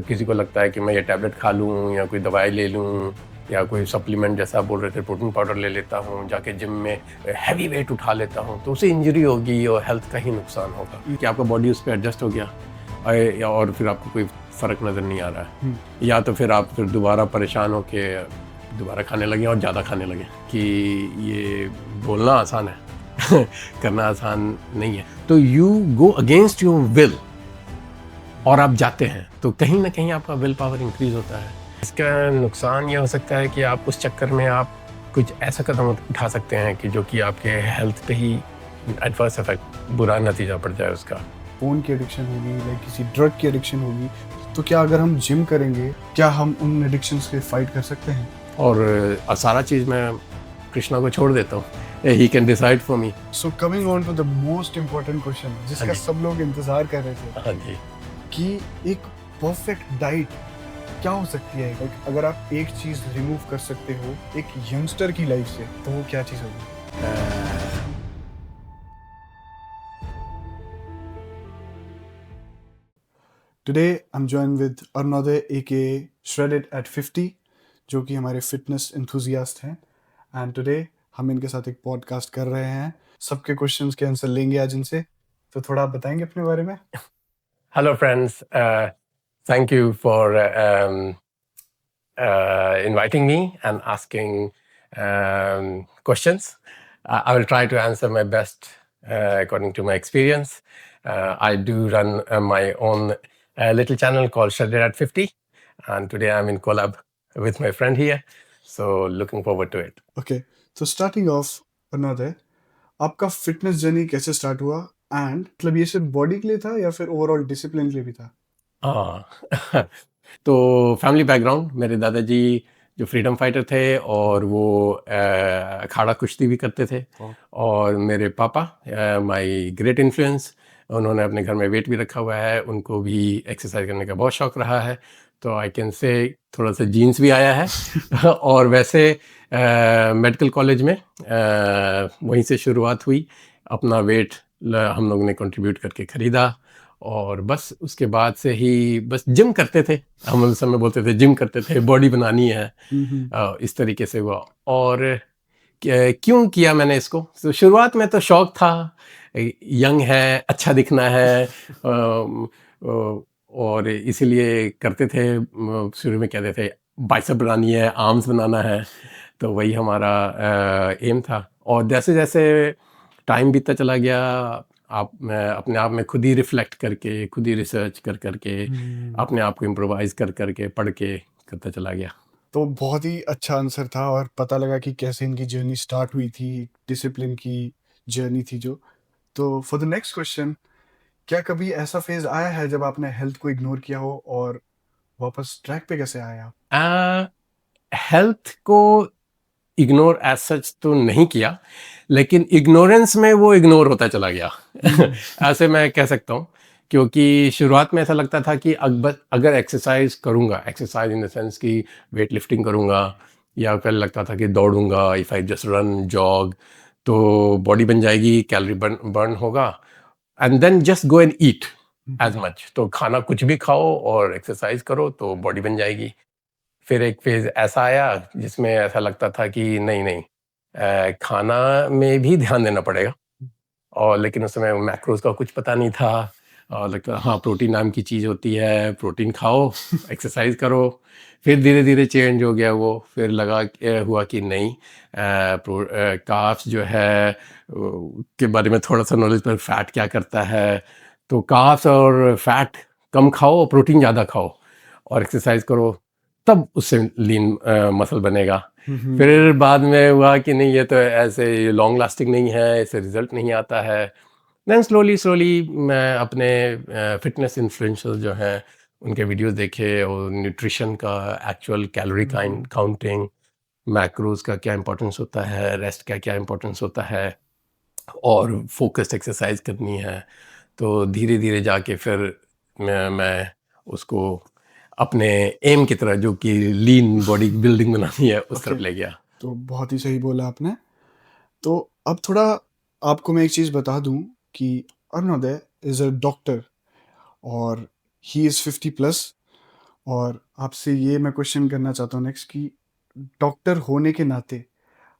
किसी को लगता है कि मैं ये टैबलेट खा लूँ या कोई दवाई ले लूँ या कोई सप्लीमेंट जैसा आप बोल रहे थे प्रोटीन पाउडर ले लेता हूँ, जाके जिम में हैवी वेट उठा लेता हूँ, तो उससे इंजरी होगी और हेल्थ का ही नुकसान होगा कि आपका बॉडी उस पर एडजस्ट हो गया और फिर आपको कोई फ़र्क नज़र नहीं आ रहा है, या तो फिर आप फिर दोबारा परेशान होके दोबारा खाने लगे और ज़्यादा खाने लगे। कि ये बोलना आसान है करना आसान नहीं है। तो you go against your will और आप जाते हैं, तो कहीं ना कहीं आपका विल पावर इंक्रीज होता है। इसका नुकसान ये हो सकता है कि आप उस चक्कर में आप कुछ ऐसा कदम उठा सकते हैं कि जो कि आपके हेल्थ पे ही एडवर्स इफेक्ट, बुरा नतीजा पड़ जाए उसका। फ़ोन की एडिक्शन होगी, लाइक किसी ड्रग की एडिक्शन होगी, तो क्या अगर हम जिम करेंगे, क्या हम उन एडिक्शंस से फाइट कर सकते हैं? और सारा चीज़ मैं कृष्णा को छोड़ देता हूँ, he can decide for me. So coming on to the most important question जिसका जी। सब लोग इंतजार कर रहे थे हाँ जी। कि एक परफेक्ट डाइट क्या हो सकती है? लाइक अगर आप एक चीज़ रिमूव कर सकते हो एक यंगस्टर की लाइफ से, तो वो क्या चीज़ होगी? Today I am join with Arunoday aka Shredded at 50 जो कि हमारे फिटनेस एंथुजियास्ट हैं एंड टुडे हम इनके साथ एक पॉडकास्ट कर रहे हैं। सबके क्वेश्चंस के आंसर लेंगे आज इनसे, तो थोड़ा आप बताएंगे अपने बारे में? Hello, friends. Thank you for inviting me and asking questions. I will try to answer my best according to my experience. I do run my own little channel called Shredded at 50, and today I'm in collab with my friend here. So looking forward to it. Okay, तो starting of Arunoday, आपका fitness journey कैसे start हुआ and मतलब ये सिर्फ body के लिए था या फिर ओवरऑल डिसिप्लिन के लिए भी था? हाँ तो फैमिली बैकग्राउंड, मेरे दादाजी जो फ्रीडम फाइटर थे और वो अखाड़ा कुश्ती भी करते थे। और मेरे पापा माय ग्रेट इन्फ्लुएंस, उन्होंने अपने घर में वेट भी रखा हुआ है, उनको भी एक्सरसाइज करने का बहुत शौक रहा है। तो आई कैन से थोड़ा सा जीन्स भी आया है और वैसे मेडिकल कॉलेज में वहीं से शुरुआत हुई। अपना वेट हम लोगों ने कंट्रीब्यूट करके ख़रीदा और बस उसके बाद से ही बस जिम करते थे। हम उस समय बोलते थे जिम करते थे, बॉडी बनानी है। इस तरीके से हुआ। और क्यों किया मैंने इसको? तो शुरुआत में तो शौक था, यंग है, अच्छा दिखना है और इसीलिए करते थे। शुरू में कहते थे बाइसेप बनानी है, आर्म्स बनाना है, तो वही हमारा एम था। और जैसे जैसे टाइम बीतता चला गया, आप अपने आप में खुद ही रिफ्लेक्ट करके, खुद ही रिसर्च कर करके, अपने आप को इम्प्रोवाइज कर करके, पढ़ के करता चला गया। तो बहुत ही अच्छा आंसर था और पता लगा कि कैसे इनकी जर्नी स्टार्ट हुई थी, डिसिप्लिन की जर्नी थी जो। तो फॉर द नेक्स्ट क्वेश्चन, क्या कभी ऐसा फेज आया है जब आपने हेल्थ को इग्नोर किया हो और वापस ट्रैक पे कैसे आए आप? हेल्थ को इग्नोर एज सच तो नहीं किया, लेकिन इग्नोरेंस में वो इग्नोर होता चला गया ऐसे मैं कह सकता हूँ। क्योंकि शुरुआत में ऐसा लगता था कि अगर एक्सरसाइज करूँगा, एक्सरसाइज इन द सेंस कि वेट लिफ्टिंग करूँगा, या फिर लगता था कि दौड़ूंगा, if I just run jog, तो बॉडी बन जाएगी, कैलोरी बर्न होगा, and then just go and eat as much. तो खाना कुछ भी खाओ और एक्सरसाइज करो तो बॉडी बन जाएगी। फिर एक फेज ऐसा आया जिसमें ऐसा लगता था कि नहीं नहीं, खाना में भी ध्यान देना पड़ेगा। और लेकिन उस समय मैक्रोज का कुछ पता नहीं था, और लगता था हाँ प्रोटीन नाम की चीज़ होती है, प्रोटीन खाओ, एक्सरसाइज करो। फिर धीरे धीरे चेंज हो गया वो। फिर हुआ कि नहीं, कार्ब्स जो है के बारे में थोड़ा सा नॉलेज, पर फैट क्या करता है। तो कार्ब्स और फैट कम खाओ, प्रोटीन ज़्यादा खाओ और एक्सरसाइज करो, तब उससे लीन मसल बनेगा। फिर बाद में हुआ कि नहीं, ये तो ऐसे लॉन्ग लास्टिंग नहीं है, इससे रिजल्ट नहीं आता है। देन स्लोली स्लोली मैं अपने फिटनेस इन्फ्लुएंसर्स जो हैं उनके वीडियोस देखे, और न्यूट्रिशन का, एक्चुअल कैलोरी काउंटिंग, मैक्रोज का क्या इंपॉर्टेंस होता है, रेस्ट का क्या इंपॉर्टेंस होता है, और फोकस्ड एक्सरसाइज करनी है। तो धीरे धीरे जाके फिर मैं उसको अपने एम की तरह, जो कि लीन बॉडी बिल्डिंग बनानी है, उस तरफ ले गया। तो बहुत ही सही बोला आपने। तो अब थोड़ा आपको मैं एक चीज़ बता दूं कि अरुणोदय इज़ अ डॉक्टर और ही इज़ 50 प्लस और आपसे ये मैं क्वेश्चन करना चाहता हूँ नेक्स्ट कि डॉक्टर होने के नाते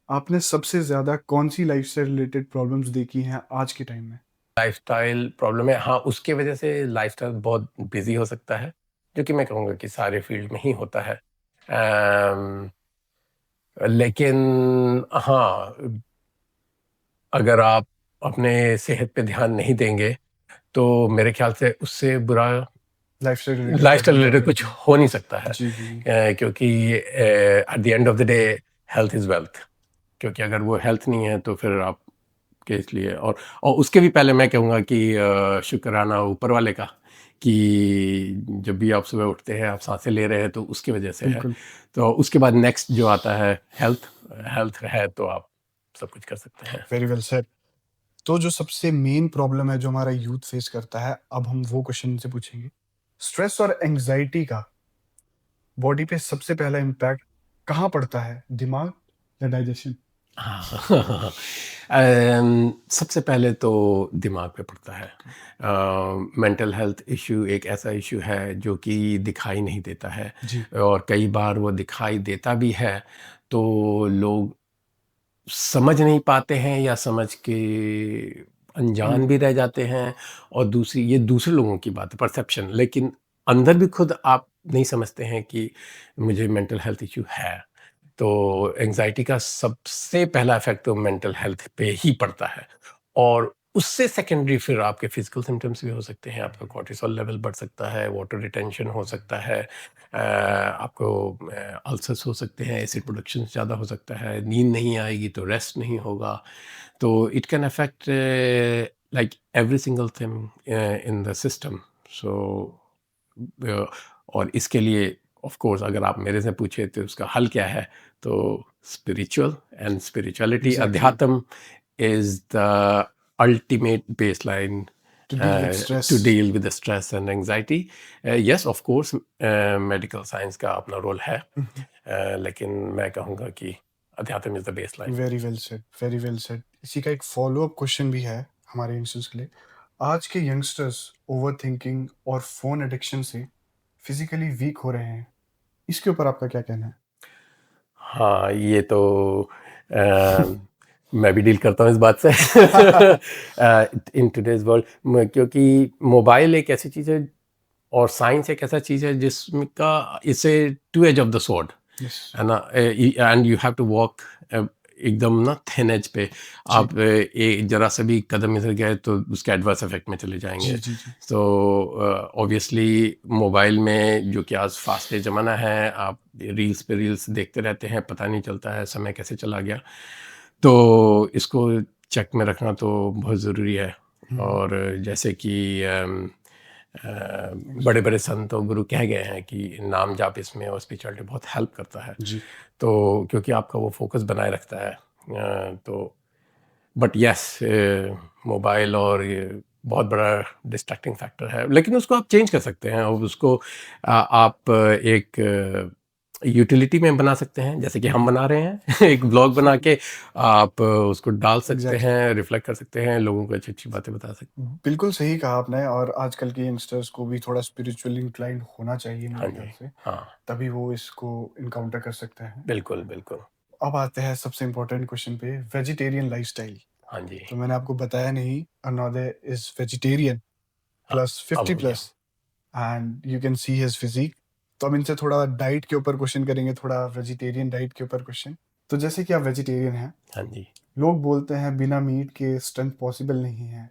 आपने सबसे ज़्यादा कौन-सी लाइफ से रिलेटेड प्रॉब्लम्स देखी हैं आज के टाइम में? लाइफ़स्टाइल प्रॉब्लम है, हाँ, उसके वजह से लाइफ़स्टाइल बहुत बिज़ी हो सकता है, जो कि मैं कहूँगा कि सारे फ़ील्ड में ही होता है। लेकिन हाँ, अगर आप अपने सेहत पे ध्यान नहीं देंगे, तो मेरे ख़्याल से उससे बुरा लाइफ से रिलेटेड क्या लाइफ़स्टाइल होगा रिलेटेड फिर कुछ तो? हो नहीं सकता है। जी, जी, जी। क्योंकि at the end of the day health is wealth, क्योंकि अगर वो हेल्थ नहीं है तो फिर आपके इसलिए और उसके भी पहले मैं कहूँगा कि शुक्राना ऊपर वाले का, कि जब भी आप सुबह उठते हैं, आप साँसें ले रहे हैं तो उसकी वजह से है। बिल्कुल। तो उसके बाद नेक्स्ट जो आता है हेल्थ, हेल्थ है तो आप सब कुछ कर सकते हैं। Very well said. तो जो सबसे मेन प्रॉब्लम है जो हमारा यूथ फेस करता है, अब हम वो क्वेश्चन से पूछेंगे। स्ट्रेस और एंग्जायटी का बॉडी पे सबसे पहला इम्पैक्ट कहाँ पड़ता है? दिमाग या डाइजेशन? हाँ। सबसे पहले तो दिमाग पे पड़ता है। मेंटल हेल्थ इश्यू एक ऐसा इश्यू है जो कि दिखाई नहीं देता है, जी, और कई बार वो दिखाई देता भी है तो लोग समझ नहीं पाते हैं या समझ के अनजान भी अनजान। रह जाते हैं। और दूसरी, ये दूसरे लोगों की बात है, परसेप्शन, लेकिन अंदर भी खुद आप नहीं समझते हैं कि मुझे मेंटल हेल्थ इश्यू है। तो एंजाइटी का सबसे पहला इफेक्ट तो मेंटल हेल्थ पे ही पड़ता है, और उससे सेकेंडरी फिर आपके फिजिकल सिम्टम्स भी हो सकते हैं। आपका कॉर्टिसोल लेवल बढ़ सकता है, वाटर रिटेंशन हो सकता है, आपको अल्सर्स हो सकते हैं, एसिड प्रोडक्शन ज़्यादा हो सकता है, नींद नहीं आएगी तो रेस्ट नहीं होगा। तो it can affect like every single thing in the system. So और इसके लिए ऑफ कोर्स अगर आप मेरे से पूछे तो उसका हल क्या है, तो स्पिरिचुअल एंड स्पिरिचुअलिटी, एग्ज़ैक्टली। अध्यात्म is the ultimate baseline to deal with stress. To deal with stress and anxiety. Yes, of course medical science का अपना रोल है, लेकिन मैं कहूँगा कि अध्यात्म is the baseline. Very well said, very well said. इसी का एक फ़ॉलो-अप क्वेश्चन भी है हमारे यंगस्टर्स के लिए। आज के यंगस्टर्स ओवरथिंकिंग और फ़ोन एडिक्शन से फिज़िकली वीक हो रहे हैं। इसके ऊपर आपका क्या कहना है? हाँ, ये तो मैं भी डील करता हूँ इस बात से। इन टुडेज़ वर्ल्ड, क्योंकि मोबाइल एक ऐसी चीज़ है और साइंस एक ऐसा चीज़ है जिसका it's a two edge of the sword, yes. है ना? And you have to walk एकदम ना थिन एज पे। जी। आप एक जरा सा भी कदम इधर गए तो उसके एडवर्स इफेक्ट में चले जी, जाएंगे। जी, जी। तो ऑब्वियसली मोबाइल में, जो कि आज फास्ट एज ज़माना है, आप रील्स पे रील्स देखते रहते हैं, पता नहीं चलता है समय कैसे चला गया। तो इसको चेक में रखना तो बहुत ज़रूरी है। हुँ, और जैसे कि बड़े बड़े संत और गुरु कह गए हैं कि नाम जाप इसमें और स्पिरिचुअलिटी बहुत हेल्प करता है। जी। तो क्योंकि आपका वो फोकस बनाए रखता है। तो बट यस, मोबाइल और ये बहुत बड़ा डिस्ट्रैक्टिंग फैक्टर है, लेकिन उसको आप चेंज कर सकते हैं और उसको आप एक यूटिलिटी में बना सकते हैं, जैसे कि हुँ, हम हुँ। बना रहे हैं। एक ब्लॉग बना के आप उसको डाल सकते एग्ज़ैक्टली। हैं, रिफ्लेक्ट कर सकते हैं, लोगों को अच्छी अच्छी बातें बता सकते बिल्कुल सही कहा आपने और आजकल के यंगस्टर्स को भी थोड़ा स्पिरिचुअली इंक्लाइंड होना चाहिए हैं। हाँ मेरे ख्याल जी। से, हाँ, तभी वो इसको एनकाउंटर कर सकते हैं। बिल्कुल बिल्कुल। अब आते हैं सबसे इम्पोर्टेंट क्वेश्चन पे, वेजिटेरियन लाइफ़स्टाइल। हाँ जी। तो मैंने आपको बताया नहीं, अनोदय इज़ वेजिटेरियन हाँ, प्लस अब 50 हो गया। Plus and you can see his physique. तो हम इनसे थोड़ा डाइट के ऊपर क्वेश्चन करेंगे, थोड़ा वेजिटेरियन डाइट के ऊपर क्वेश्चन। तो जैसे कि आप वेजिटेरियन हैं, हाँ जी। लोग बोलते हैं बिना मीट के स्टंट पॉसिबल नहीं है।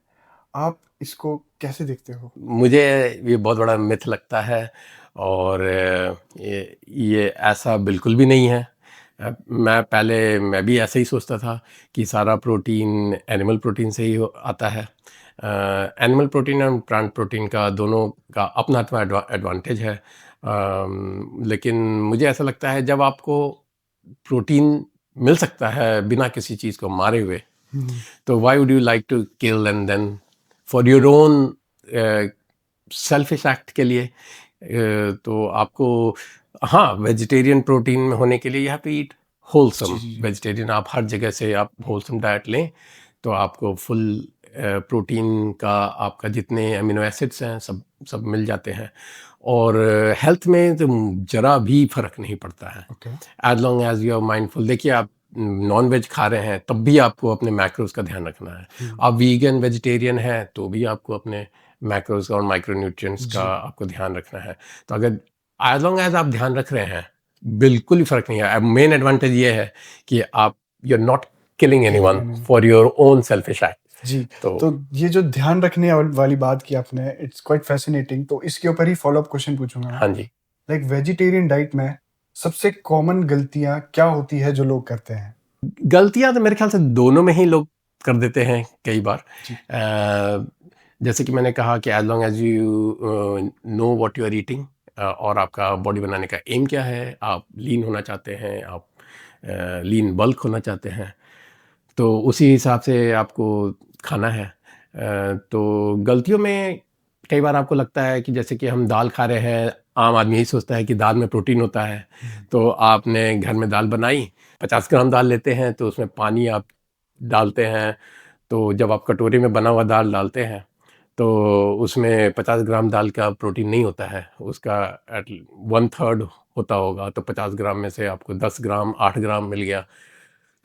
आप इसको कैसे देखते हो? मुझे ये बहुत बड़ा मिथ लगता है, और ये ऐसा बिल्कुल भी नहीं है। मैं भी ऐसे ही सोचता था कि सारा प्रोटीन एनिमल प्रोटीन से ही आता है। एनिमल प्रोटीन और प्लांट प्रोटीन का दोनों का अपना अपना एडवांटेज है। लेकिन मुझे ऐसा लगता है जब आपको प्रोटीन मिल सकता है बिना किसी चीज़ को मारे हुए, हुँ, तो why would you like to kill and then for your own selfish act के लिए। तो आपको, हाँ, वेजिटेरियन प्रोटीन में होने के लिए यू हैव टू ईट जी, होलसम जी, जी। वेजिटेरियन। आप हर जगह से आप होलसम डाइट लें तो आपको फुल प्रोटीन का, आपका जितने अमीनो एसिड्स हैं सब सब मिल जाते हैं। और हेल्थ में तो ज़रा भी फ़र्क नहीं पड़ता है, okay. As long as you are mindful. देखिए, आप नॉन वेज खा रहे हैं, तब भी आपको अपने मैक्रोज़ का ध्यान रखना है। हुँ। आप वीगन, वेजिटेरियन हैं, तो भी आपको अपने मैक्रोज़ और माइक्रोन्यूट्रिएंट्स का जी। आपको ध्यान रखना है। तो अगर एज़ लॉन्ग एज़ आप ध्यान रख रहे हैं, बिल्कुल ही फ़र्क नहीं है। मेन एडवांटेज ये है कि आप you are not killing killing anyone animal. For your own selfish act. जी, तो तो ये जो ध्यान रखने वाली बात की आपने, इट्स क्वाइट फ़ैसिनेटिंग, तो इसके ऊपर ही फ़ॉलो-अप क्वेश्चन पूछूँगा मैं। हाँ जी। लाइक वेजिटेरियन डाइट में सबसे कॉमन गलतियाँ क्या होती है जो लोग करते हैं? गलतियाँ तो मेरे ख्याल से दोनों में ही लोग कर देते हैं कई बार। जी। जैसे कि मैंने कहा कि as long as you know what you are eating, और आपका बॉडी बनाने का एम क्या है, आप लीन होना चाहते हैं, आप लीन बल्क होना चाहते हैं, तो उसी हिसाब से आपको खाना है। तो गलतियों में कई बार आपको लगता है कि जैसे कि हम दाल खा रहे हैं, आम आदमी यही सोचता है कि दाल में प्रोटीन होता है। हुँ। तो आपने घर में दाल बनाई, 50 ग्राम दाल लेते हैं, तो उसमें पानी आप डालते हैं। तो जब आप कटोरी में बना हुआ दाल डालते हैं, तो उसमें 50 ग्राम दाल का प्रोटीन नहीं होता है, उसका एट 1/3 होता होगा। तो 50 ग्राम में से आपको 10 ग्राम, 8 ग्राम मिल गया।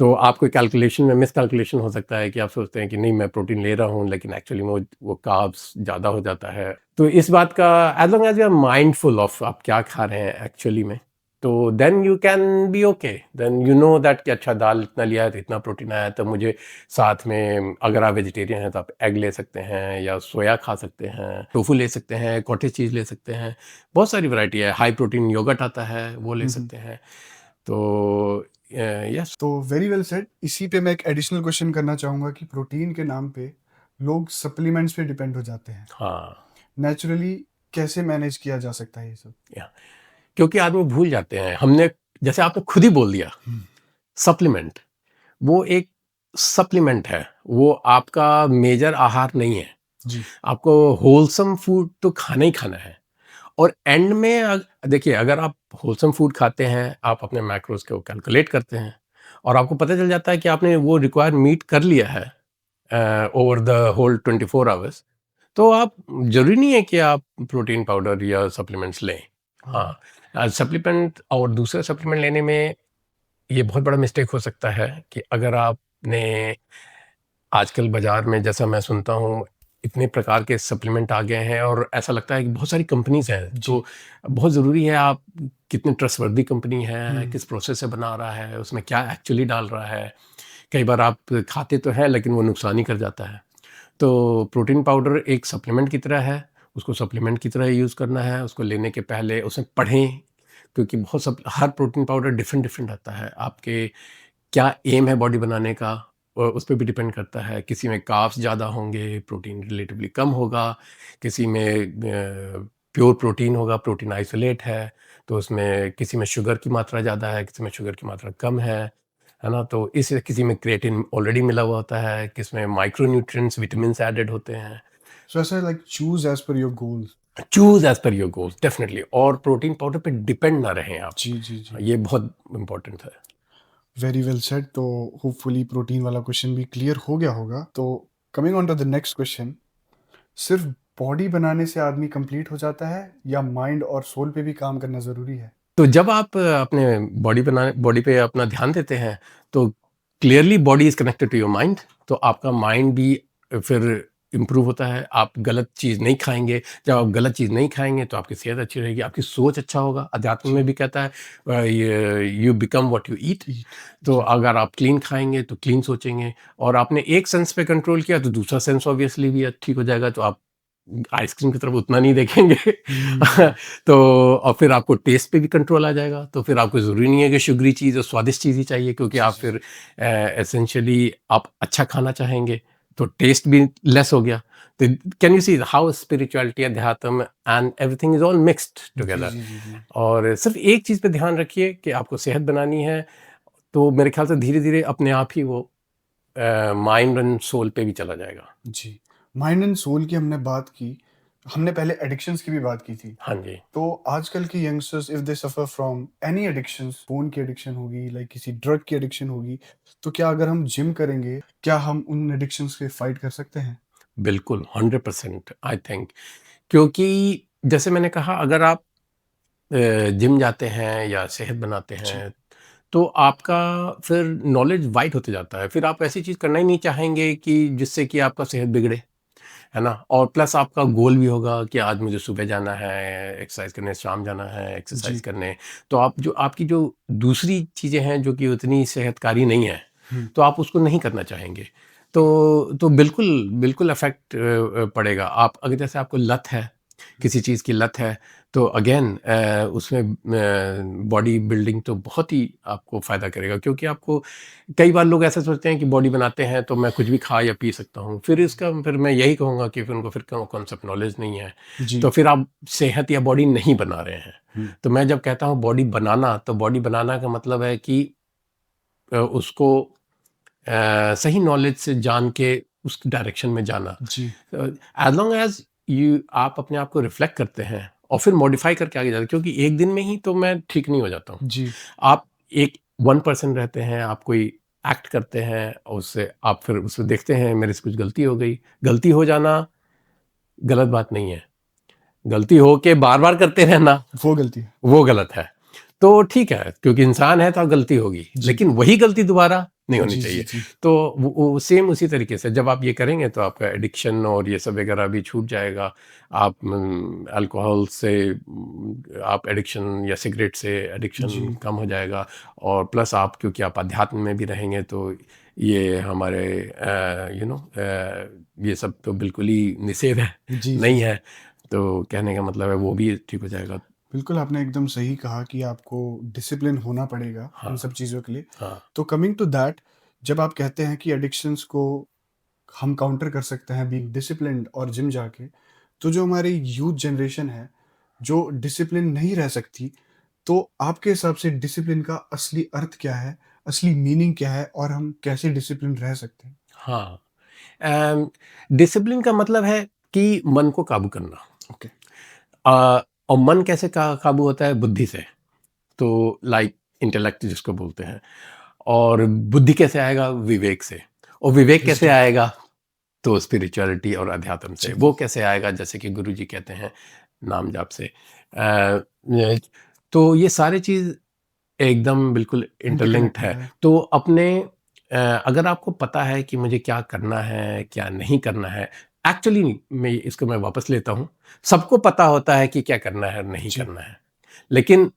तो आपको कैलकुलेशन में मिसकैलकुलेशन हो सकता है कि आप सोचते हैं कि नहीं, मैं प्रोटीन ले रहा हूँ, लेकिन एक्चुअली में वो कार्ब्स ज़्यादा हो जाता है। तो इस बात का as long as you are mindful of आप क्या खा रहे हैं एक्चुअली में, तो then you can be okay. Then you know that कि अच्छा, दाल इतना लिया है तो इतना प्रोटीन आया है, तो मुझे साथ में, अगर आप वेजिटेरियन हैं तो आप एग ले सकते हैं, या सोया खा सकते हैं, टोफू ले सकते हैं, कॉटेज चीज़ ले सकते हैं। बहुत सारी वैरायटी है, हाई प्रोटीन योगर्ट आता है, वो ले हुँ, हुँ। सकते हैं। तो यस। तो वेरी वेल सेड। इसी पे मैं एक एडिशनल क्वेश्चन करना चाहूँगा कि प्रोटीन के नाम पे लोग सप्लीमेंट्स पे डिपेंड हो जाते हैं। हाँ। नेचुरली कैसे मैनेज किया जा सकता है ये सब? या क्योंकि आदमी भूल जाते हैं। हमने, जैसे आपने खुद ही बोल दिया, हुँ। सप्लीमेंट, वो एक सप्लीमेंट है, वो आपका मेजर आहार नहीं है। जी। आपको होलसम फूड तो खाना ही खाना है। और एंड में देखिए, अगर आप होलसम फूड खाते हैं, आप अपने मैक्रोज को कैलकुलेट करते हैं, और आपको पता चल जाता है कि आपने वो रिक्वायर मीट कर लिया है ओवर द होल 24 आवर्स, तो आप, ज़रूरी नहीं है कि आप प्रोटीन पाउडर या सप्लीमेंट्स लें। हाँ। हाँ, सप्लीमेंट और दूसरे सप्लीमेंट लेने में ये बहुत बड़ा मिस्टेक हो सकता है कि अगर आपने, आजकल बाज़ार में जैसा मैं सुनता हूँ, इतने प्रकार के सप्लीमेंट आ गए हैं, और ऐसा लगता है कि बहुत सारी कंपनीज़ हैं। जी। तो बहुत ज़रूरी है आप कितनी ट्रस्टवर्दी कंपनी है, हुँ। किस प्रोसेस से बना रहा है, उसमें क्या एक्चुअली डाल रहा है। कई बार आप खाते तो हैं, लेकिन वो नुकसान ही कर जाता है। तो प्रोटीन पाउडर एक सप्लीमेंट की तरह है, उसको सप्लीमेंट की तरह यूज़ करना है। उसको लेने के पहले उसमें पढ़ें, क्योंकि हर प्रोटीन पाउडर डिफरेंट डिफरेंट आता है। आपके क्या एम है बॉडी बनाने का, उस पे भी डिपेंड करता है। किसी में कार्ब्स ज़्यादा होंगे, प्रोटीन रिलेटिवली कम होगा। किसी में प्योर प्रोटीन होगा, प्रोटीन आइसोलेट है, तो उसमें किसी में शुगर की मात्रा ज़्यादा है, किसी में शुगर की मात्रा कम है ना? तो इस किसी में क्रिएटिन ऑलरेडी मिला हुआ होता है, किसमें माइक्रो न्यूट्रिएंट्स, विटामिन्स एडेड होते हैं। सो ऐसा like choose as per your goals. Choose as per your goals definitely, और प्रोटीन पाउडर पे डिपेंड ना रहें आप। जी, जी, जी। ये बहुत इम्पोर्टेंट है। Very well said. तो होपफुली प्रोटीन वाला क्वेश्चन भी क्लियर हो गया होगा। तो coming on to the next question, सिर्फ बॉडी बनाने से आदमी कंप्लीट हो जाता है या माइंड और सोल पे भी काम करना ज़रूरी है? तो जब आप अपने बॉडी पे अपना ध्यान देते हैं, तो clearly body is connected to your mind, तो आपका माइंड भी फिर इम्प्रूव होता है। आप गलत चीज़ नहीं खाएँगे, जब आप गलत चीज़ नहीं खाएँगे तो आपकी सेहत अच्छी रहेगी, आपकी सोच अच्छा होगा। अध्यात्म में जी। भी कहता है you become what you eat. Eat. तो जी। अगर आप क्लीन खाएँगे तो क्लीन सोचेंगे, और आपने एक सेंस पे कंट्रोल किया तो दूसरा सेंस ऑब्वियसली भी ठीक हो जाएगा, तो आप आइसक्रीम की तरफ उतना नहीं देखेंगे। हुँ। तो और फिर आपको टेस्ट पे भी कंट्रोल आ जाएगा, तो फिर आपको ज़रूरी नहीं है कि शुगरी चीज़ और स्वादिष्ट चीज़ ही चाहिए, क्योंकि जी, आप जी, फिर एसेंशियली आप अच्छा खाना चाहेंगे, तो टेस्ट भी लेस हो गया। तो can you see how spirituality, अध्यात्म and everything is all mixed जी, टुगेदर। जी, जी, जी। और सिर्फ एक चीज़ पे ध्यान रखिए कि आपको सेहत बनानी है, तो मेरे ख्याल से धीरे-धीरे अपने आप ही वो माइंड एंड सोल पे भी चला जाएगा। जी। माइंड एंड सोल की हमने बात की। हमने पहले एडिक्शंस की भी बात की थी। हाँ जी। तो आजकल के youngsters if they suffer from any addictions, phone की एडिक्शन होगी, लाइक किसी ड्रग की एडिक्शन होगी, तो क्या अगर हम जिम करेंगे, क्या हम उन एडिक्शंस से फाइट कर सकते हैं? बिल्कुल, 100% आई थिंक, क्योंकि जैसे मैंने कहा, अगर आप जिम जाते हैं या सेहत बनाते जी। हैं, तो आपका फिर नॉलेज वाइड होते जाता है। फिर आप ऐसी चीज़ करना ही नहीं चाहेंगे कि जिससे कि आपका सेहत बिगड़े, है ना? और प्लस आपका गोल भी होगा कि आज मुझे सुबह जाना है एक्सरसाइज करने, शाम जाना है एक्सरसाइज जी। करने। तो आप जो आपकी जो दूसरी चीज़ें हैं जो कि उतनी सेहतकारी नहीं है, हुँ। तो आप उसको नहीं करना चाहेंगे। तो बिल्कुल इफ़ेक्ट पड़ेगा। आप अगर जैसे आपको लत है, किसी चीज़ की लत है, तो अगेन उसमें बॉडी बिल्डिंग तो बहुत ही आपको फ़ायदा करेगा, क्योंकि आपको कई बार लोग ऐसा सोचते हैं कि बॉडी बनाते हैं तो मैं कुछ भी खा या पी सकता हूँ। फिर मैं यही कहूँगा कि फिर उनको फिर कॉन्सेप्ट नॉलेज नहीं है। जी। तो फिर आप सेहत या बॉडी नहीं बना रहे हैं। हुँ। तो मैं जब कहता हूँ बॉडी बनाना, तो बॉडी बनाना का मतलब है कि उसको सही नॉलेज से जान के उस डायरेक्शन में जाना। जी। एज़ लॉन्ग एज़ आप अपने आप को रिफ्लेक्ट करते हैं और फिर मॉडिफ़ाई करके आगे जाते हैं, क्योंकि एक दिन में ही तो मैं ठीक नहीं हो जाता हूँ। जी। आप एक 1% रहते हैं, आप कोई एक्ट करते हैं और उससे आप फिर उसमें देखते हैं मेरे से कुछ गलती हो गई। गलती हो जाना गलत बात नहीं है। गलती हो के बार-बार करते रहना, वो गलती है। वो गलत है। तो ठीक है, क्योंकि इंसान है तो गलती होगी, जी। लेकिन वही गल्ती दोबारा नहीं होनी जी, जी, चाहिए। जी। तो वो सेम उसी तरीके से जब आप ये करेंगे तो आपका एडिक्शन और ये सब वगैरह भी छूट जाएगा। आप अल्कोहल से आप एडिक्शन या सिगरेट से एडिक्शन जी। कम हो जाएगा, और प्लस आप क्योंकि आप अध्यात्म में भी रहेंगे तो ये हमारे ये सब तो बिल्कुल ही निषेध है, जी, जी, नहीं जी। है। तो कहने का मतलब है वो भी ठीक हो जाएगा। बिल्कुल, आपने एकदम सही कहा कि आपको डिसिप्लिन होना पड़ेगा इन हाँ, सब चीज़ों के लिए। हाँ। तो कमिंग टू दैट, जब आप कहते हैं कि एडिक्शंस को हम काउंटर कर सकते हैं बीइंग डिसिप्लिन्ड और जिम जाके, तो जो हमारी यूथ जनरेशन है, जो डिसिप्लिन नहीं रह सकती, तो आपके हिसाब से डिसिप्लिन का असली अर्थ क्या है? असली मीनिंग क्या है? और हम कैसे डिसिप्लिन रह सकते हैं? हाँ, डिसिप्लिन का मतलब है कि मन को काबू करना। ओके। और मन कैसे काबू होता है? बुद्धि से। तो लाइक इंटेलेक्ट जिसको बोलते हैं। और बुद्धि कैसे आएगा? विवेक से। और विवेक कैसे विज़डम। आएगा? तो स्पिरिचुअलिटी और अध्यात्म से। जी। वो कैसे आएगा? जैसे कि गुरुजी कहते हैं, नाम जाप से। ये तो ये सारी चीज़ एकदम बिल्कुल इंटरलिंक्ड है। इंटरकनेक्टेड है। तो अपने अगर आपको पता है कि मुझे क्या करना है, क्या नहीं करना है, एक्चुअली मैं वापस लेता हूँ। सबको पता होता है कि क्या करना है और नहीं जी। करना है। लेकिन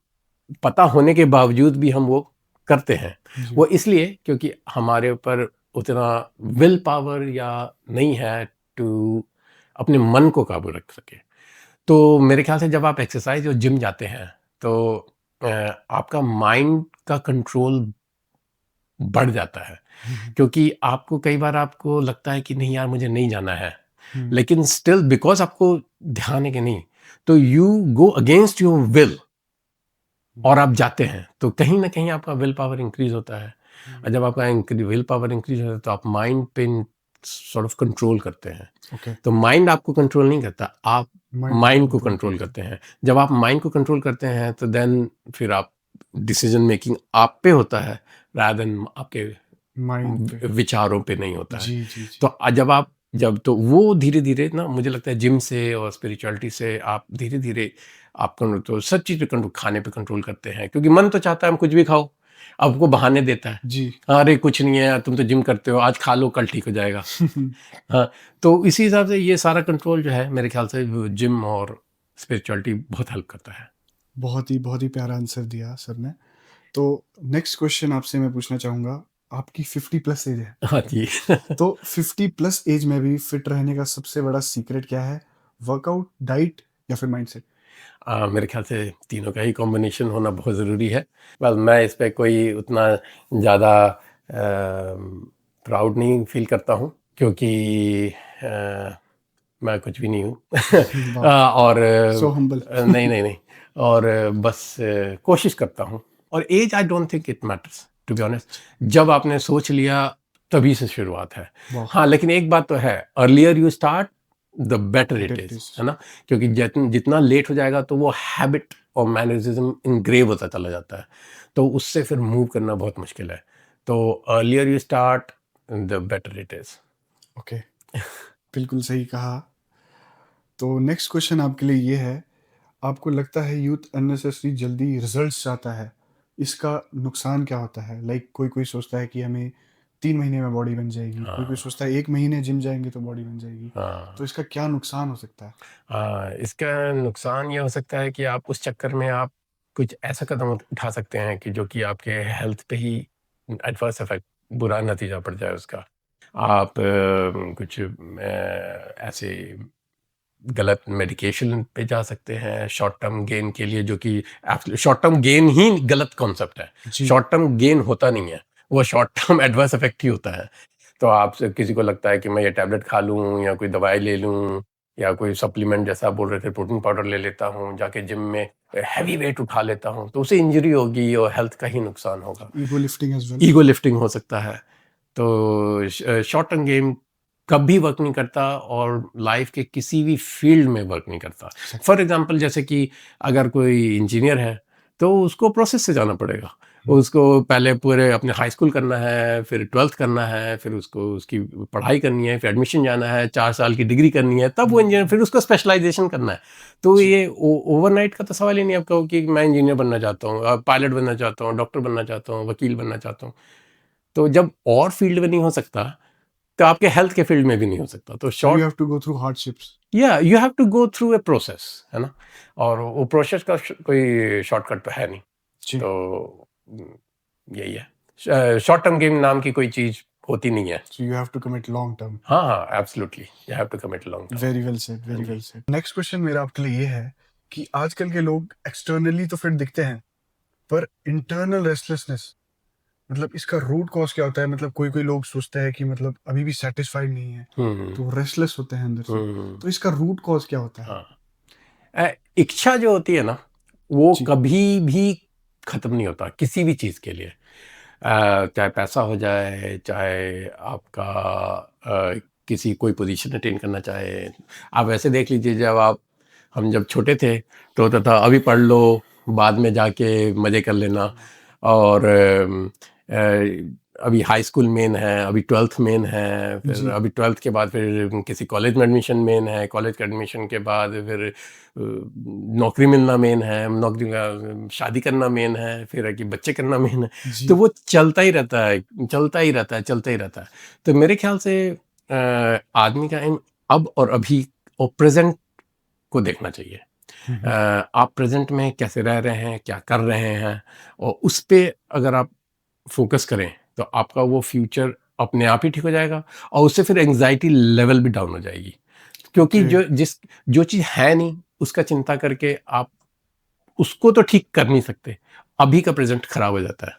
पता होने के बावजूद भी हम वो करते हैं। जी। वो इसलिए क्योंकि हमारे ऊपर उतना विल पावर या नहीं है टू अपने मन को काबू रख सके। तो मेरे ख्याल से जब आप एक्सरसाइज और जिम जाते हैं, तो अ, आपका माइंड का कंट्रोल बढ़ जाता है, हुँ, हुँ। क्योंकि आपको कई बार आपको लगता है कि नहीं यार मुझे नहीं जाना है, हुँ। लेकिन स्टिल बिकॉज आपको ध्यान है कि नहीं, तो you go against your will और आप जाते हैं, तो कहीं ना कहीं आपका विल पावर इंक्रीज होता है। और हुँ। जब आपका विल पावर इंक्रीज होता है तो आप माइंड पे सॉर्ट ऑफ कंट्रोल करते हैं। ओके। तो माइंड आपको कंट्रोल नहीं करता, आप माइंड आपको माइंड को कंट्रोल कंट्रोल करता है। करते हैं। जब आप माइंड को कंट्रोल करते हैं तो देन फिर आप डिसीजन मेकिंग आप पे होता है, rather than आपके माइंड पे। विचारों पे नहीं होता है। जी, जी, जी। तो जब तो वो धीरे-धीरे ना, मुझे लगता है जिम से और स्पिरिचुअलिटी से आप धीरे-धीरे आप तो सब चीज़ पे कंट्रोल, खाने पे कंट्रोल करते हैं, क्योंकि मन तो चाहता है हम कुछ भी खाओ, आपको बहाने देता है। जी। अरे कुछ नहीं है, तुम तो जिम करते हो, आज खा लो कल ठीक हो जाएगा। हाँ, तो इसी हिसाब से ये सारा कंट्रोल जो है मेरे ख्याल से वो जिम और स्पिरिचुअलिटी बहुत हेल्प करता है। बहुत ही प्यारा आंसर दिया सर ने। तो नेक्स्ट क्वेश्चन आपसे मैं पूछना चाहूँगा, आपकी 50 प्लस एज है। हाँ जी। तो 50 प्लस एज में भी फिट रहने का सबसे बड़ा सीक्रेट क्या है? वर्कआउट, डाइट या फिर माइंडसेट? मेरे ख्याल से तीनों का ही कॉम्बिनेशन होना बहुत ज़रूरी है। बस मैं इस पे कोई उतना ज़्यादा प्राउड नहीं फ़ील करता हूँ, क्योंकि अ, मैं कुछ भी नहीं हूँ। वाह! और सो हम्बल। नहीं और बस कोशिश करता हूँ। और as I don't think it matters, to be honest. जब आपने सोच लिया तभी से शुरुआत है। वाह! हाँ, लेकिन एक बात तो है, earlier you start the better it better it is, is. है ना? क्योंकि जितना लेट हो जाएगा तो वो हैबिट और मैनरिज्म इनग्रेव होता चला जाता है, तो उससे फिर मूव करना बहुत मुश्किल है। तो earlier you start the better it is. Okay, बिल्कुल सही कहा। तो नेक्स्ट क्वेश्चन आपके लिए ये है आपको लगता है यूथ अननेसेसरी जल्दी रिजल्ट्स चाहता है, इसका नुकसान क्या होता है? लाइक कोई-कोई सोचता है कि हमें 3 महीने में बॉडी बन जाएगी, कोई-कोई हाँ, सोचता है 1 महीने जिम जाएँगे तो बॉडी बन जाएगी। तो हाँ। इसका क्या नुकसान हो सकता है? इसका नुकसान ये हो सकता है कि आप उस चक्कर में आप कुछ ऐसा कदम उठा सकते हैं कि जो कि आपके हेल्थ पे ही एडवर्स इफ़ेक्ट बुरा नतीजा पड़ जाए उसका। आप कुछ ऐसे गलत मेडिकेशन पे जा सकते हैं शॉर्ट टर्म गेन के लिए जो कि शॉर्ट टर्म गेन ही गलत कॉन्सेप्ट है। जी, शॉर्ट टर्म गेन होता नहीं है, वो शॉर्ट टर्म एडवर्स इफेक्ट ही होता है। तो आप किसी को लगता है कि मैं ये टैबलेट खा लूँ या कोई दवाई ले लूँ या कोई सप्लीमेंट जैसा आप बोल रहे थे प्रोटीन पाउडर ले लेता हूँ, जाके जिम में हैवी वेट उठा लेता हूँ, तो उससे इंजरी होगी और हेल्थ का ही नुकसान होगा। Ego lifting as well. Ego lifting हो सकता है। तो शॉर्ट टर्म गेम कभी वर्क नहीं करता और लाइफ के किसी भी फील्ड में वर्क नहीं करता। For exactly. एग्जांपल जैसे कि अगर कोई इंजीनियर है, तो उसको प्रोसेस से जाना पड़ेगा। हुँ, उसको पहले पूरे अपने हाई स्कूल करना है, फिर 12th करना है, फिर उसको उसकी पढ़ाई करनी है, फिर एडमिशन जाना है, 4 साल की डिग्री करनी है, तब वो इंजीनियर फिर उसको स्पेशलाइज़ेशन करना है। तो जी, ये ओ ओवरनाइट का तो सवाल ही नहीं। आप कहो कि मैं इंजीनियर बनना चाहता हूँ, पायलट बनना चाहता हूँ, डॉक्टर बनना चाहता हूँ, वकील बनना चाहता हूँ। तो जब और फील्ड में नहीं हो सकता, तो आपके हेल्थ के फील्ड में भी नहीं हो सकता। तो so you short have to go through hardships. या you have to go through a process, है ना? और वो प्रोसेस का कोई शॉर्टकट तो है नहीं। जी, तो यही है। शॉर्ट टर्म गेम नाम की कोई चीज़ होती नहीं है। So you have to commit long term. हाँ, हाँ, absolutely you have to commit long term. Very well said, हाँ वेरी जी। Well said. नेक्स्ट क्वेश्चन मेरा आपके लिए ये है कि आजकल के लोग एक्सटर्नली तो फिट दिखते हैं, पर इंटरनल रेस्टलेसनेस मतलब इसका रूट कॉज़ क्या होता है? मतलब कोई-कोई लोग सोचता है कि मतलब अभी भी सैटिस्फाइड नहीं है, हुँ, हुँ, तो रेस्टलेस होते हैं अंदर से। हुँ, तो इसका रूट कॉज़ क्या होता है? हाँ। इच्छा जो होती है ना, वो जी, कभी भी खत्म नहीं होता किसी भी चीज़ के लिए। चाहे पैसा हो जाए, चाहे आपका किसी कोई पोजीशन अटेन करना चाहे। आप वैसे देख लीजिए, हम जब छोटे थे तो होता था अभी पढ़ लो, बाद में जाके मज़े कर लेना। और अभी हाई स्कूल मेन है, अभी 12th मेन है, फिर जी, अभी 12th के बाद फिर किसी कॉलेज में एडमिशन मेन है, कॉलेज के एडमिशन के बाद फिर नौकरी मिलना मेन है, नौकरी का शादी करना मेन है, फिर है कि बच्चे करना मेन है। तो जी। वो चलता ही रहता है, चलता ही रहता है, चलता ही रहता है। तो मेरे ख्याल से आदमी का एम अब और अभी और प्रेज़ेंट को देखना चाहिए। हुँ, हुँ। आप प्रेज़ेंट में कैसे रह रहे हैं, क्या कर रहे हैं, और उस पे अगर आप फ़ोकस करें, तो आपका वो फ्यूचर अपने आप ही ठीक हो जाएगा और उससे फिर एंग्ज़ायटी लेवल भी डाउन हो जाएगी। क्योंकि ओके, जो चीज़ है नहीं, उसका चिंता करके आप उसको तो ठीक कर नहीं सकते। अभी का प्रेज़ेंट खराब हो जाता है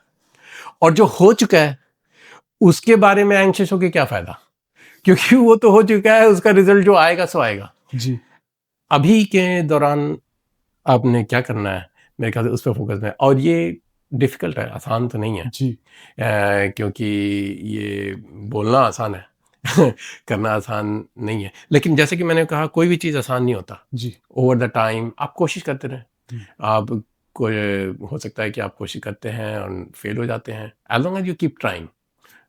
और जो हो चुका है, उसके बारे में एंग्ज़ियस होके क्या फ़ायदा? क्योंकि वो तो हो चुका है, उसका रिज़ल्ट जो आएगा सो आएगा। जी, अभी के दौरान आपने क्या करना है, मेरे ख्याल से उस पे फ़ोकस है और ये डिफ़िकल्ट है, आसान तो नहीं है। जी, क्योंकि ये बोलना आसान है, करना आसान नहीं है। लेकिन जैसे कि मैंने कहा, कोई भी चीज़ आसान नहीं होता। जी। ओवर द टाइम आप कोशिश करते रहें। हुँ, आप कोई हो सकता है कि आप कोशिश करते हैं और फेल हो जाते हैं। As long as you keep trying,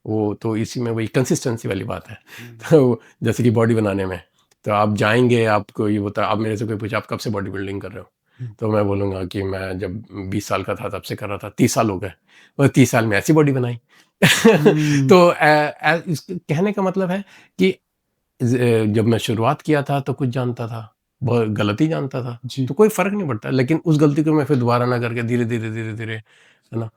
वो तो इसी में वही कंसिस्टेंसी वाली बात है। हुँ, तो जैसे कि बॉडी बनाने में, तो आप जाएँगे, आपको ये बता आप मेरे से कोई पूछे आप कब से बॉडी बिल्डिंग कर रहे हो? हुँ, तो मैं बोलूँगा कि मैं जब 20 साल का था तब से कर रहा था, 30 साल हो गए। और 30 साल में ऐसी बॉडी बनाई। हुँ, तो इस कहने का मतलब है कि जब मैं शुरुआत किया था तो कुछ जानता था, बहुत गलत ही जानता था, जी। तो कोई फ़र्क नहीं पड़ता। लेकिन उस गलती को मैं फिर दोबारा ना करके धीरे-धीरे, धीरे-धीरे, है ना?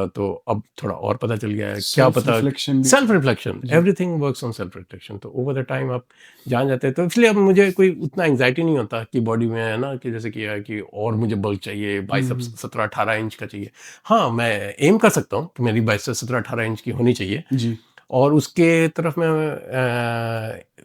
तो अब थोड़ा और पता चल गया है, क्या सेल्फ पता। रिफ्लेक्शन भी सेल्फ रिफ्लेक्शन, जी। Everything works on self reflection. तो ओवर द टाइम आप जान जाते हैं, तो इसलिए अब मुझे कोई उतना एंग्ज़ायटी नहीं होता कि बॉडी में, है ना, कि जैसे कि है कि और मुझे बल्क चाहिए, हुँ, बाइसेप्स हुँ। 17-18 इंच का चाहिए। हाँ, मैं एम कर सकता हूँ कि मेरी बाइसेप्स 17-18 इंच की होनी चाहिए जी। और उसके तरफ मैं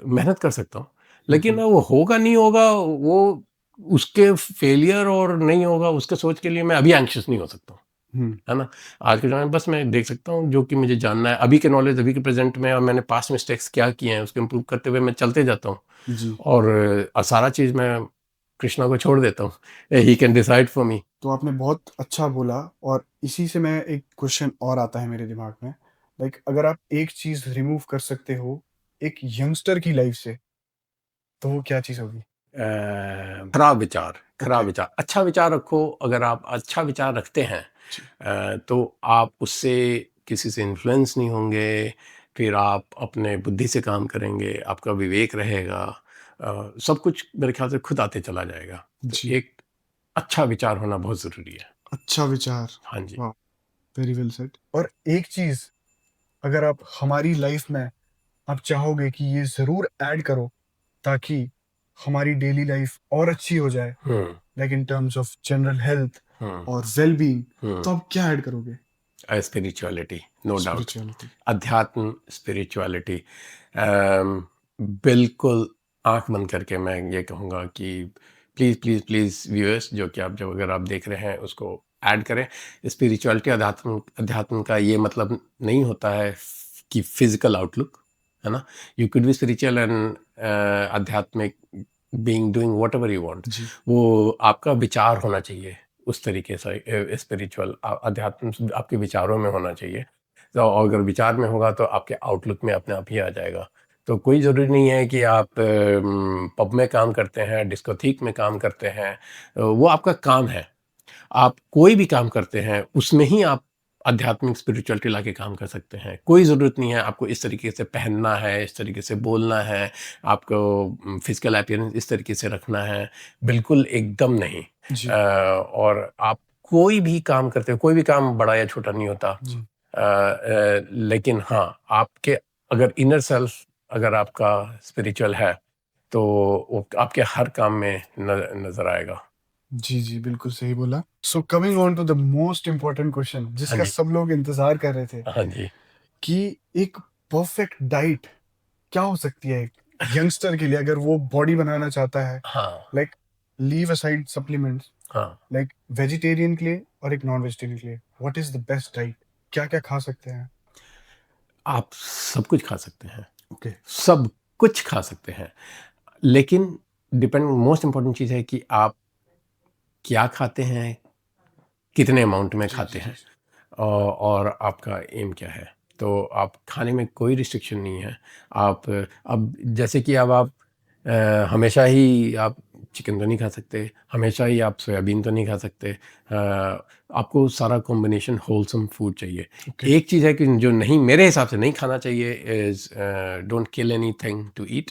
मेहनत कर सकता हूँ। हुँ, लेकिन हुँ, वो होगा नहीं होगा, वो उसके फेलियर और नहीं होगा उसके सोच के लिए मैं अभी एंग्ज़ियस नहीं हो सकता हूँ, हुँ। है ना? आज के ज़माने में बस मैं देख सकता हूँ जो कि मुझे जानना है, अभी के नॉलेज, अभी के प्रेज़ेंट में, और मैंने पास्ट मिस्टेक्स क्या किए हैं उसको इम्प्रूव करते हुए मैं चलते जाता हूँ। जी। और सारा चीज़ मैं कृष्णा को छोड़ देता हूँ। ही कैन डिसाइड फॉर मी। तो आपने बहुत अच्छा बोला और इसी से मैं एक क्वेश्चन और आता है मेरे दिमाग में। लाइक अगर आप एक चीज़ रिमूव कर सकते हो एक यंगस्टर की लाइफ़ से, तो वो क्या चीज़ होगी? खराब विचार, खराब ओके। विचार, अच्छा विचार रखो। अगर आप अच्छा विचार रखते हैं जी। तो आप उससे किसी से इन्फ्लुएंस नहीं होंगे, फिर आप अपने बुद्धि से काम करेंगे, आपका विवेक रहेगा, सब कुछ मेरे ख्याल से खुद आते चला जाएगा। तो जी। एक अच्छा विचार होना बहुत ज़रूरी है। अच्छा विचार। हाँ जी। वाह! Very well said. और एक चीज़ अगर आप हमारी लाइफ में आप चाहोगे कि ये ज़रूर ऐड करो ताकि हमारी डेली लाइफ और अच्छी हो जाए, hmm, like in terms of general health hmm, और वेल बीइंग, हुँ। तो आप क्या ऐड करोगे? Spirituality, no doubt. स्पिरिचुअलिटी। अध्यात्म, स्पिरिचुअलिटी, बिल्कुल आँख बंद करके मैं ये कहूँगा कि प्लीज़, प्लीज़, प्लीज़ व्यूअर्स, जो कि आप जब अगर आप देख रहे हैं उसको ऐड करें। स्पिरिचुअलिटी, अध्यात्म अध्यात्म का ये मतलब नहीं होता है कि फिज़िकल आउटलुक, है ना? You could be spiritual and आध्यात्मिक being doing whatever you want. जी। वो आपका विचार होना चाहिए उस तरीके से। स्पिरिचुअल अध्यात्म आपके विचारों में होना चाहिए। तो अगर विचार में होगा तो आपके आउटलुक में अपने आप ही आ जाएगा। तो कोई ज़रूरी नहीं है कि आप पब में काम करते हैं, डिस्कोथीक में काम करते हैं, वो आपका काम है। आप कोई भी काम करते हैं उसमें ही आप आध्यात्मिक स्पिरिचुअलिटी लाके काम कर सकते हैं। कोई ज़रूरत नहीं है आपको इस तरीके से पहनना है, इस तरीके से बोलना है, आपको फिजिकल अपीयरेंस इस तरीके से रखना है, बिल्कुल एकदम नहीं। जी। और आप कोई भी काम करते हो, कोई भी काम बड़ा या छोटा नहीं होता। जी। लेकिन हाँ, आपके अगर इनर सेल्फ अगर आपका स्पिरिचुअल है तो वो आपके हर काम में नज़र आएगा। जी, जी, बिल्कुल सही बोला। So coming on to the most important question हाँ जिसका जी, सब लोग इंतज़ार कर रहे थे हाँ जी। कि एक परफेक्ट डाइट क्या हो सकती है एक यंगस्टर के लिए अगर वो बॉडी बनाना चाहता है? हाँ, लाइक लीव असाइड सप्लीमेंट्स, हाँ। लाइक वेजिटेरियन के लिए और एक नॉन वेजिटेरियन के लिए, what is the best diet? क्या-क्या खा सकते हैं? आप सब कुछ खा सकते हैं, ओके। सब कुछ खा सकते हैं। लेकिन डिपेंड मोस्ट इम्पोर्टेंट चीज़ है कि आप क्या खाते हैं, कितने अमाउंट में जी, खाते जी, जी, हैं, जी। और आपका एम क्या है। तो आप खाने में कोई रिस्ट्रिक्शन नहीं है। आप अब जैसे कि अब आप हमेशा ही आप चिकन तो नहीं खा सकते, हमेशा ही आप सोयाबीन तो नहीं खा सकते। आपको सारा कॉम्बिनेशन होलसम फूड चाहिए। ओके। एक चीज़ है कि जो नहीं मेरे हिसाब से नहीं खाना चाहिए is don't kill anything to eat.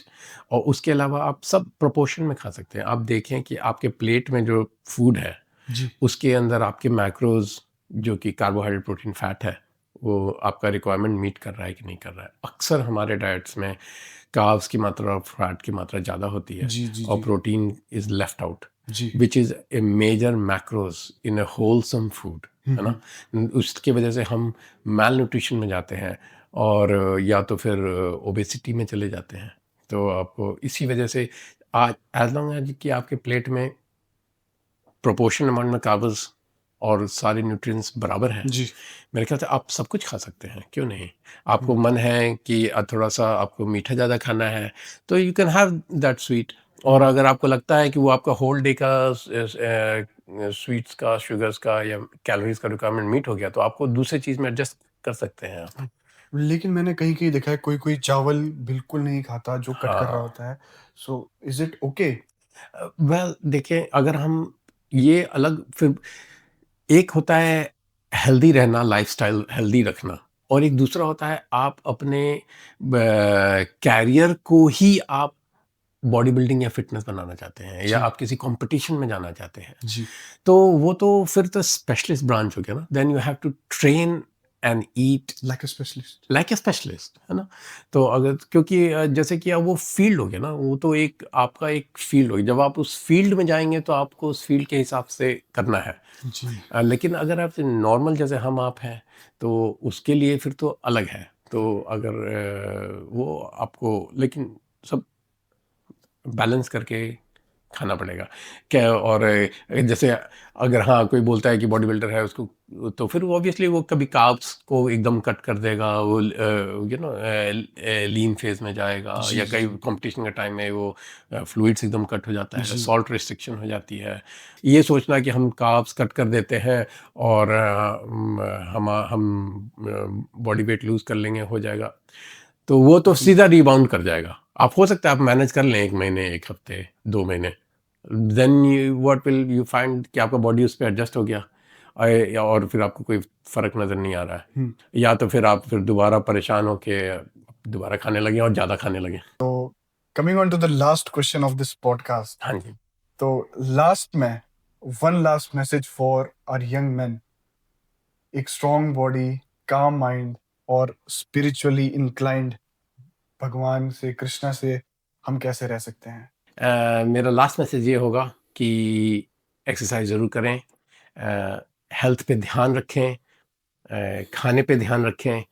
और उसके अलावा आप सब प्रोपोर्शन में खा सकते हैं। आप देखें कि आपके प्लेट में जो फूड है जी। उसके अंदर आपके मैक्रोज़ जो कि कार्बोहाइड्रेट, प्रोटीन, फैट है, वो आपका रिक्वायरमेंट मीट कर रहा है कि नहीं कर रहा है। अक्सर हमारे डाइट्स में कार्ब्स की मात्रा और फैट की मात्रा ज़्यादा होती है जी, जी, और जी। प्रोटीन इज़ लेफ्ट आउट, जी। Which is a major macros in a wholesome food, हुँ, है ना? हुँ। उसकी वजह से हम माल न्यूट्रिशन में जाते हैं और या तो फिर ओबेसिटी में चले जाते हैं। तो आपको इसी वजह से आज एज़ लॉन्ग एज़ कि आपके प्लेट में प्रोपोर्शन अमाउंट में कार्ब्स और सारे न्यूट्रिएंट्स बराबर हैं, जी। मेरे ख्याल से आप सब कुछ खा सकते हैं, क्यों नहीं? आपको हुँ, मन है कि थोड़ा-सा आपको मीठा ज़्यादा खाना है, तो you can have that sweet. और हुँ। अगर आपको लगता है कि वो आपका होल डे का स्वीट्स का, शुगर्स का या कैलोरीज़ का रिक्वायरमेंट मीट हो गया, तो आपको दूसरी चीज़ में एडजस्ट कर सकते हैं आप। लेकिन मैंने कहीं-कहीं देखा है कोई-कोई चावल बिल्कुल नहीं खाता जो कट कर रहा हाँ। होता है। So is it okay? Well देखिए, अगर हम ये अलग फिर एक होता है हेल्दी रहना, लाइफ़स्टाइल हेल्दी रखना, और एक दूसरा होता है आप अपने कैरियर को ही आप बॉडी बिल्डिंग या फिटनेस बनाना चाहते हैं या जी। आप किसी कंपटीशन में जाना चाहते हैं। जी। तो वो तो फिर तो स्पेशलिस्ट ब्रांच हो गया ना, then you have to train and eat like a specialist. Like a specialist, है ना? तो अगर क्योंकि जैसे कि अब वो फील्ड हो गया ना, वो तो एक आपका एक फील्ड हो गया। जब आप उस फील्ड में जाएँगे तो आपको उस फील्ड के हिसाब से करना है। जी। लेकिन अगर आप नॉर्मल जैसे हम आप हैं, तो उसके लिए फिर तो अलग है। तो अगर वो आपको लेकिन सब बैलेंस करके खाना पड़ेगा। क्या और जैसे अगर हाँ, कोई बोलता है कि बॉडी बिल्डर है उसको, तो फिर ऑब्वियसली वो कभी कार्ब्स को एकदम कट कर देगा, वो लीन फेज़ में जाएगा, जी, या जी, कई जी। कंपटीशन के टाइम में वो फ्लूइड्स एकदम कट हो जाता है, जी। सॉल्ट रिस्ट्रिक्शन हो जाती है। ये सोचना कि हम कार्ब्स कट कर देते हैं और हम बॉडी वेट लूज़ कर लेंगे, हो जाएगा। तो वो तो बिल सीधा रिबाउंड कर जाएगा। आप हो सकता है आप मैनेज कर लें 1 महीने, 1 हफ्ते, 2 महीने, then what will you find कि आपका बॉडी उस पे एडजस्ट हो गया और फिर आपको कोई फ़र्क नज़र नहीं आ रहा है। या तो फिर आप फिर दोबारा परेशान होके दोबारा खाने लगे और ज़्यादा खाने लगे। Coming on to the last question of this podcast, हाँ जी। तो लास्ट में one last message for our young man, एक स्ट्रॉन्ग बॉडी, काम माइंड और स्पिरिचुअली इंक्लाइंड भगवान से, कृष्णा से हम कैसे रह सकते हैं? मेरा लास्ट मैसेज ये होगा कि एक्सरसाइज ज़रूर करें, हेल्थ पे ध्यान रखें, खाने पे ध्यान रखें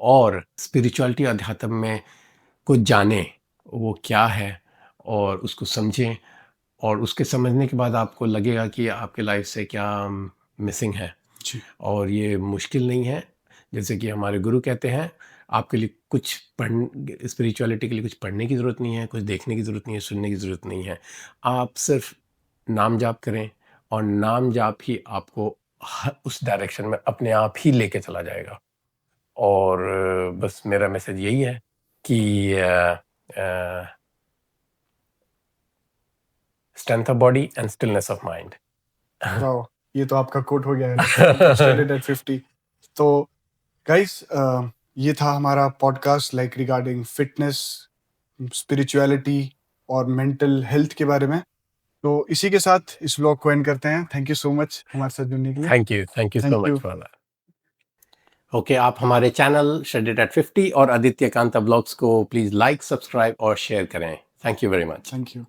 और स्पिरिचुअलिटी अध्यात्म में को जानें, वो क्या है और उसको समझें और उसके समझने के बाद आपको लगेगा कि आपके लाइफ से क्या मिसिंग है। जी। और ये मुश्किल नहीं है, जैसे कि हमारे गुरु कहते हैं, आपके लिए कुछ स्पिरिचुअलिटी के लिए कुछ पढ़ने की ज़रूरत नहीं है, कुछ देखने की ज़रूरत नहीं है, सुनने की ज़रूरत नहीं है। आप सिर्फ नाम जाप करें और नाम जाप ही आपको उस डायरेक्शन में अपने आप ही लेके चला जाएगा। और बस मेरा मैसेज यही है कि strength of body and stillness of mind. Wow, ये तो आपका कोट हो गया है, स्टेटेड एट 50। तो गाइस, ये था हमारा podcast like regarding fitness, spirituality और मेंटल हेल्थ के बारे में। तो इसी के साथ इस व्लॉग को एंड करते हैं। थैंक यू सो मच हमारे साथ जुड़ने के लिए। Thank you so Thank much you. For that. Okay, आप हमारे चैनल श्रेडेड एट 50 और आदित्य कांता ब्लॉग्स को प्लीज़ लाइक, सब्सक्राइब और शेयर करें। Thank you very much. Thank you.